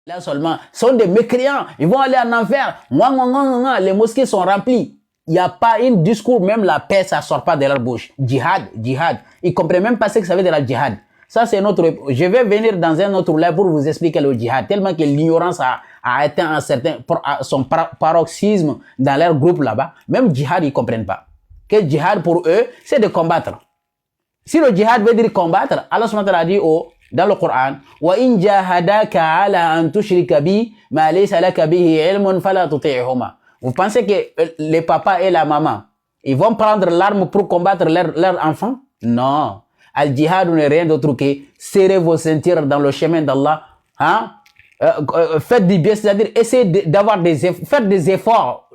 Là seulement, sont des mécréants, ils vont aller en enfer. Les mosquées sont remplies. Il n'y a pas un discours, même la paix, ça ne sort pas de leur bouche. Djihad, djihad. Ils ne comprennent même pas ce que ça veut dire la djihad. Ça, c'est notre... Je vais venir dans un autre live pour vous expliquer le djihad. Tellement que l'ignorance a atteint son paroxysme dans leur groupe là-bas. Même djihad, ils ne comprennent pas. Que djihad, pour eux, c'est de combattre. Si le djihad veut dire combattre, Allah subhanahu wa ta'ala a dit dans le Coran, وَإِنْ جَاهَدَاكَ عَلَىٰ أَن تُشْرِكَ بِي مَا لَيْسَ لَكَ بِهِ عِلْمٌ فَلَا تُطِعْهُمَا. Vous pensez que les papas et la maman, ils vont prendre l'arme pour combattre leur enfant? Non. Al-Jihad n'est rien d'autre que serrer vos ceintures dans le chemin d'Allah. Hein? Faites du bien, c'est-à-dire essayez faire des efforts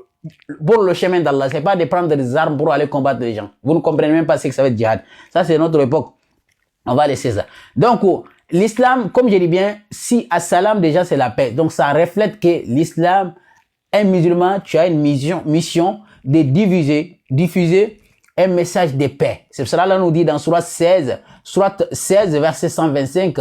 pour le chemin d'Allah. C'est pas de prendre des armes pour aller combattre les gens. Vous ne comprenez même pas ce que ça veut dire djihad. Ça, c'est notre époque. On va laisser ça. Donc, l'islam, comme je dis bien, si as-salam, déjà, c'est la paix. Donc, ça reflète que l'islam, un musulman, tu as une mission de diffuser un message de paix. C'est pour cela là nous dit dans Surat 16, verset 125,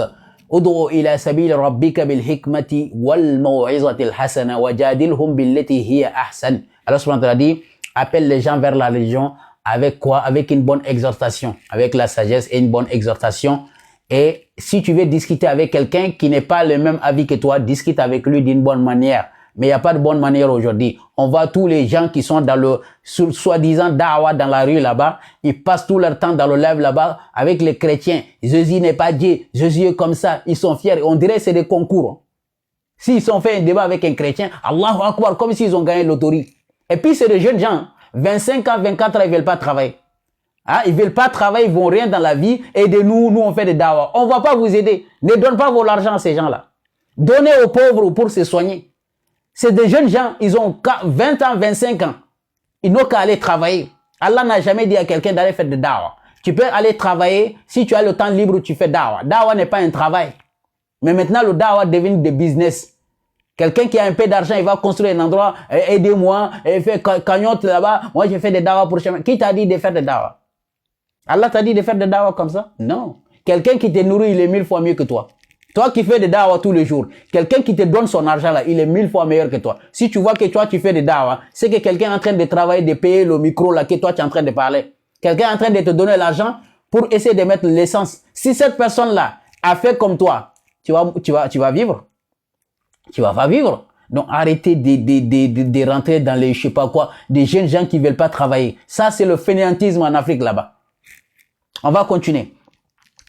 Udu ila sabil rabbika bil hikmati wal maw'izati al hasana wajadilhum billati hiya ahsan. Allah subhanahu wa ta'ala dit, appelle les gens vers la religion avec quoi? Avec une bonne exhortation, avec la sagesse et une bonne exhortation. Et si tu veux discuter avec quelqu'un qui n'est pas le même avis que toi, discute avec lui d'une bonne manière. Mais il n'y a pas de bonne manière aujourd'hui. On voit tous les gens qui sont dans le soi-disant da'wah dans la rue là-bas. Ils passent tout leur temps dans le live là-bas avec les chrétiens. Jésus n'est pas Dieu. Jésus est comme ça. Ils sont fiers. On dirait que c'est des concours. S'ils ont fait un débat avec un chrétien, Allahu Akbar, comme s'ils ont gagné l'autorité. Et puis c'est des jeunes gens. 25 ans, 24 ans, ils veulent pas travailler. Hein? Ils veulent pas travailler, ils vont rien dans la vie. Aidez-nous, nous on fait des da'wah. On va pas vous aider. Ne donne pas vos l'argent à ces gens-là. Donnez aux pauvres pour se soigner. C'est des jeunes gens, ils ont 20 ans, 25 ans. Ils n'ont qu'à aller travailler. Allah n'a jamais dit à quelqu'un d'aller faire de da'wah. Tu peux aller travailler, si tu as le temps libre, tu fais da'wah. Da'wah n'est pas un travail. Mais maintenant, le da'wah devient des business. Quelqu'un qui a un peu d'argent, il va construire un endroit, aidez-moi, et fait cagnotte là-bas. Moi, je fais des da'wah pour chemin. Qui t'a dit de faire des da'wah? Allah t'a dit de faire des da'wah comme ça? Non. Quelqu'un qui te nourrit, il est 1000 fois mieux que toi. Toi qui fais des da'wah tous les jours, quelqu'un qui te donne son argent là, il est 1000 fois meilleur que toi. Si tu vois que toi tu fais des da'wah, c'est que quelqu'un est en train de travailler, de payer le micro là que toi tu es en train de parler. Quelqu'un est en train de te donner l'argent pour essayer de mettre l'essence. Si cette personne là a fait comme toi, tu vas vivre. Tu vas pas vivre. Donc arrêtez de rentrer dans les je sais pas quoi, des jeunes gens qui veulent pas travailler. Ça c'est le fainéantisme en Afrique là-bas. On va continuer.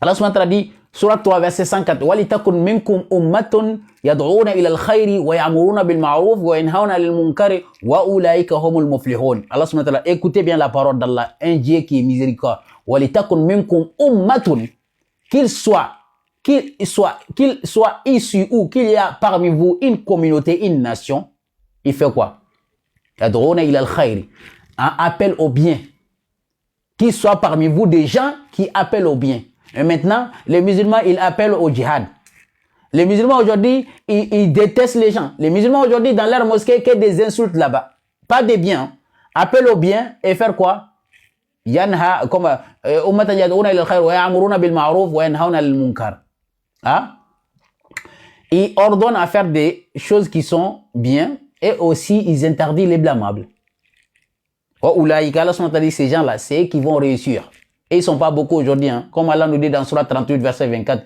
Allah subhanahu wa ta'ala dit Surat 3, verset 104. وَلِتَكُنْ مِنْكُمْ أُمَّةٌ يَدْعُونَ إِلَى الْخَيْرِ وَيَأْمُرُونَ بِالْمَعْرُوفِ وَيَنْهَوْنَ عَنِ الْمُنكَرِ وَأُولَٰئِكَ هُمُ الْمُفْلِحُونَ. Allah subhanahu wa ta'ala, écoutez bien la parole d'Allah, un Dieu qui est miséricorde. وَلِتَكُنْ مِنْكُمْ أُمَّةٌ, qu'il soit issu ou qu'il y a parmi vous une communauté, une nation. Il fait quoi? يَدْعُونَ إِلَى الْخَيْرِ, un appel au bien. Qu'il soit parmi vous des gens qui appellent au bien. Et maintenant, les musulmans, ils appellent au djihad. Les musulmans aujourd'hui, ils détestent les gens. Les musulmans aujourd'hui, dans leur mosquée, que des insultes là-bas. Pas des biens. Appellent au bien et faire quoi? Yanha, comme, ummatan yad'una ila al-khayr wa ya'muruna bil ma'ruf wa yanhauna 'anil munkar. Hein? Ils ordonnent à faire des choses qui sont bien et aussi ils interdisent les blâmables. Ces gens-là, c'est eux qui vont réussir. Et ils ne sont pas beaucoup aujourd'hui. Hein. Comme Allah nous dit dans Surah 38, verset 24.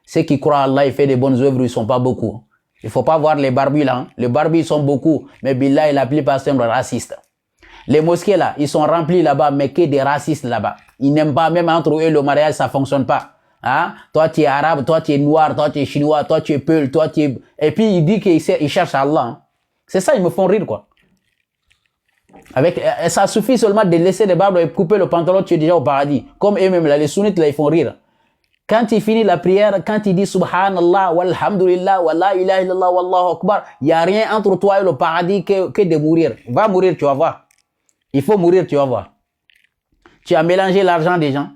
Ceux qui croient à Allah et font des bonnes œuvres, ils ne sont pas beaucoup. Il ne faut pas voir les barbus là. Hein. Les barbus, ils sont beaucoup. Mais Billah, la plupart sont racistes. Les mosquées là, ils sont remplis là-bas, mais que des racistes là-bas. Ils n'aiment pas, même entre eux, le mariage, ça ne fonctionne pas. Hein? Toi, tu es arabe, toi, tu es noir, toi, tu es chinois, toi, tu es peul, toi, tu es... Et puis, il dit qu'il cherche Allah. Hein. C'est ça, ils me font rire, quoi. Ça suffit seulement de laisser les barbes et couper le pantalon, tu es déjà au paradis. Comme eux-mêmes, là, les sunnites, là, ils font rire. Quand il finit la prière, quand il dit Subhanallah, walhamdulillah, wa la ilaha illallah, wallahu akbar, il n'y a rien entre toi et le paradis que de mourir. Va mourir, tu vas voir. Il faut mourir, tu vas voir. Tu as mélangé l'argent des gens.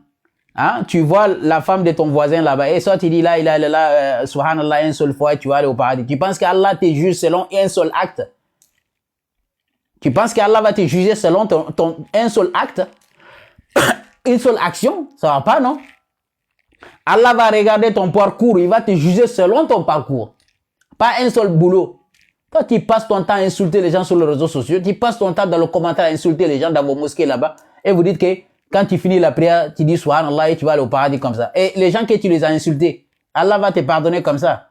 Hein? Tu vois la femme de ton voisin là-bas. Et soit tu dis la ilaha illallah, Subhanallah, une seule fois, et tu vas aller au paradis. Tu penses qu'Allah te juge selon un seul acte? Tu penses qu'Allah va te juger selon un seul acte? Une seule action? Ça va pas, non? Allah va regarder ton parcours, il va te juger selon ton parcours. Pas un seul boulot. Toi, tu passes ton temps à insulter les gens sur les réseaux sociaux, tu passes ton temps dans le commentaire à insulter les gens dans vos mosquées là-bas, et vous dites que quand tu finis la prière, tu dis Subhanallah et tu vas aller au paradis comme ça. Et les gens que tu les as insultés, Allah va te pardonner comme ça.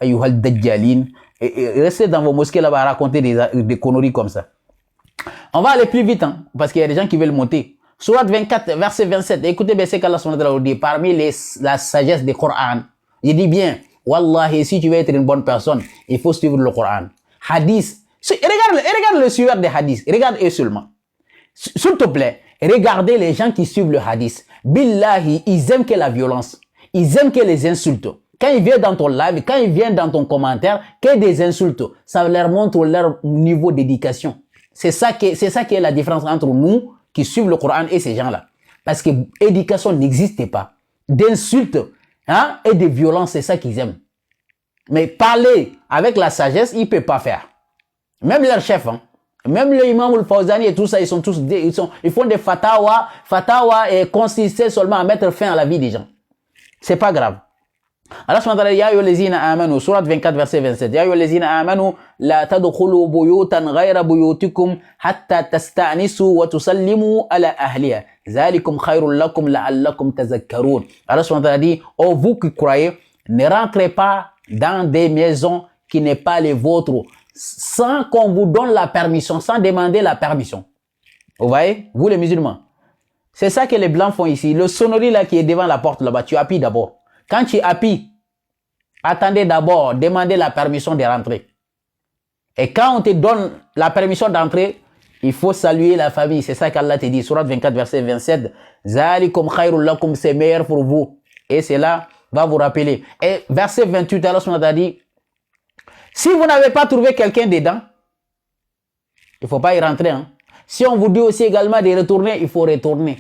Ayyuhal Dajjalin. Et restez dans vos mosquées là-bas à raconter des conneries comme ça. On va aller plus vite, hein, parce qu'il y a des gens qui veulent monter. Sourate 24, verset 27. Écoutez bien ce qu'Allah subhanahu dit. Parmi la sagesse du Coran, il dit bien, Wallahi, si tu veux être une bonne personne, il faut suivre le Coran. Hadith. Regarde le suiveur des hadiths. Regarde eux seulement. S'il te plaît, regardez les gens qui suivent le hadith. Billahi, ils aiment que la violence. Ils aiment que les insultes. Quand ils viennent dans ton live, quand ils viennent dans ton commentaire, que des insultes, ça leur montre leur niveau d'éducation. C'est ça qui est la différence entre nous qui suivent le Coran et ces gens-là. Parce que l'éducation n'existe pas. D'insultes, hein, et de violence, c'est ça qu'ils aiment. Mais parler avec la sagesse, ils ne peuvent pas faire. Même leur chef, hein. Même le imam ou le Fawzani et tout ça, ils font des fatawa et consistent seulement à mettre fin à la vie des gens. C'est pas grave. Allah subhanahu wa ta'ala, ya ayyuhallazina amanu, sourate 24 verset 27. Ya ayyuhallazina amanu la tadkhulu buyutan ghayra buyutikum hatta tasta'nisu wa tusallimu ala ahliha. Zalikum khairul lakum la'allakum tazakkarun. Allah subhanahu wa ta'ala dit, oh vous qui croyez, ne rentrez pas dans des maisons qui n'est pas les vôtres sans qu'on vous donne la permission, sans demander la permission. Vous voyez, vous les musulmans. C'est ça que les blancs font ici. Le sonnerie là qui est devant la porte là-bas, tu appuies d'abord. Quand tu appuies, attendez d'abord, demandez la permission de rentrer. Et quand on te donne la permission d'entrer, il faut saluer la famille. C'est ça qu'Allah te dit, sourate 24, verset 27. Zalikum khairul lakum, c'est meilleur pour vous. Et cela va vous rappeler. Et verset 28, Allah a dit, si vous n'avez pas trouvé quelqu'un dedans, il ne faut pas y rentrer. Hein. Si on vous dit aussi également de retourner, il faut retourner.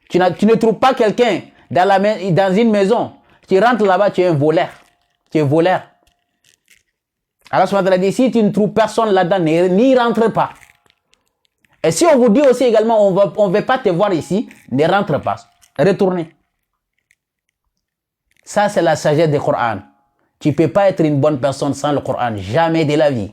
Tu ne trouves pas quelqu'un dans une maison. Tu rentres là-bas, tu es un voleur. Tu es voleur. Alors, Allah dit, si tu ne trouves personne là-dedans, n'y rentre pas. Et si on vous dit aussi également, on ne veut pas te voir ici, ne rentre pas. Retournez. Ça, c'est la sagesse du Coran. Tu ne peux pas être une bonne personne sans le Coran. Jamais de la vie.